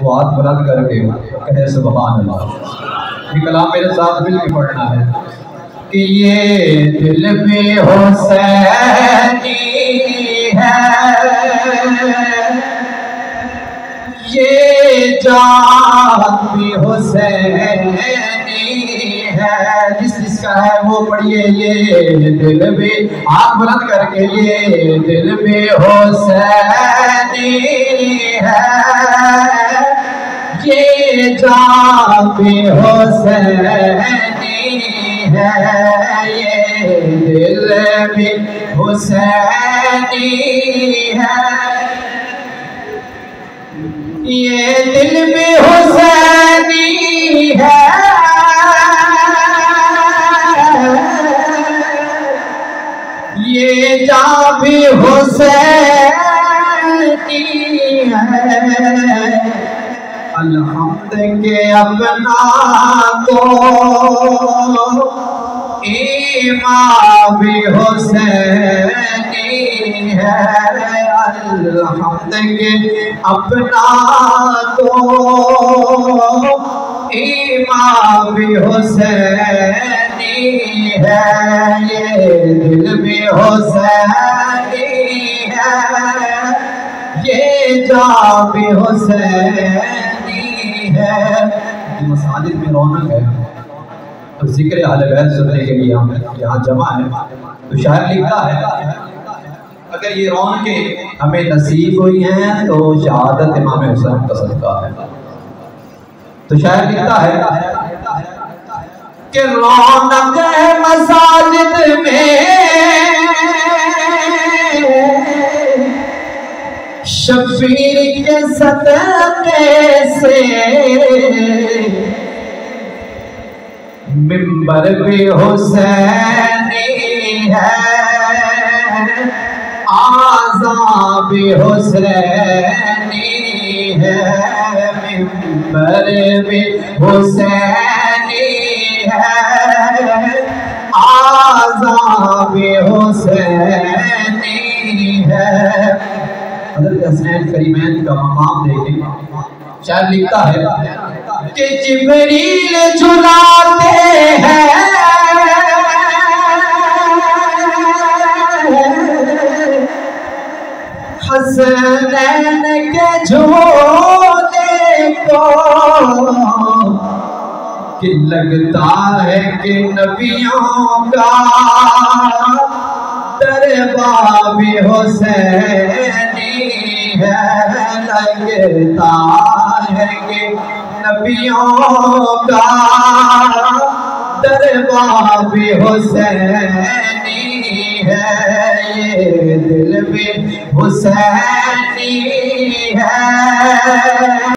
वो हाथ बुलंद करके कहे सुभान अल्लाह। ये कलाम मेरे साथ मिल के पढ़ना है कि ये दिल में हुसैनी है, ये जान भी हुसैनी है। जिसका है वो पढ़िए, ये दिल में, हाथ बुलंद करके, ये दिल में हुसैनी है, ये जान भी हुसैनी है, ये दिल में हुसैनी है, ये दिल में हुसैनी है, ये जान भी हुसैनी है। अलहम्द के अपना तो इमाम भी हुसैनी है। अलहम्द के अपना तो इमाम भी हुसैनी है, ये दिल में हुसैनी है, ये जान भी हुसैनी है। मसाजिद में रौनक है तो जिक्र अहले बैत सुनने के लिए हम यहाँ जमा है। तो शायर लिखता है अगर ये रौनकें हमें नसीब हुई हैं तो शहादत इमाम हुसैन का सदका है। तो शायर लिखता है कि रौनक है मसाजिद में शबीर के सदके से, मिंबर भी हुसैनी है, आज़ा भी हुसैनी है, मिंबर भी हुसैनी है, आज़ा भी हुसैनी है। हज़रत हसनैन करीमैन का मकाम देखें। शायर लिखता है कि जिब्रील झुलाते हैं हसनैन के झोले को, कि लगता है कि नबियों का दरबार भी हुसैनी है, लगता है कि नबियों का दरबार भी हुसैनी है, ये दिल में हुसैनी है।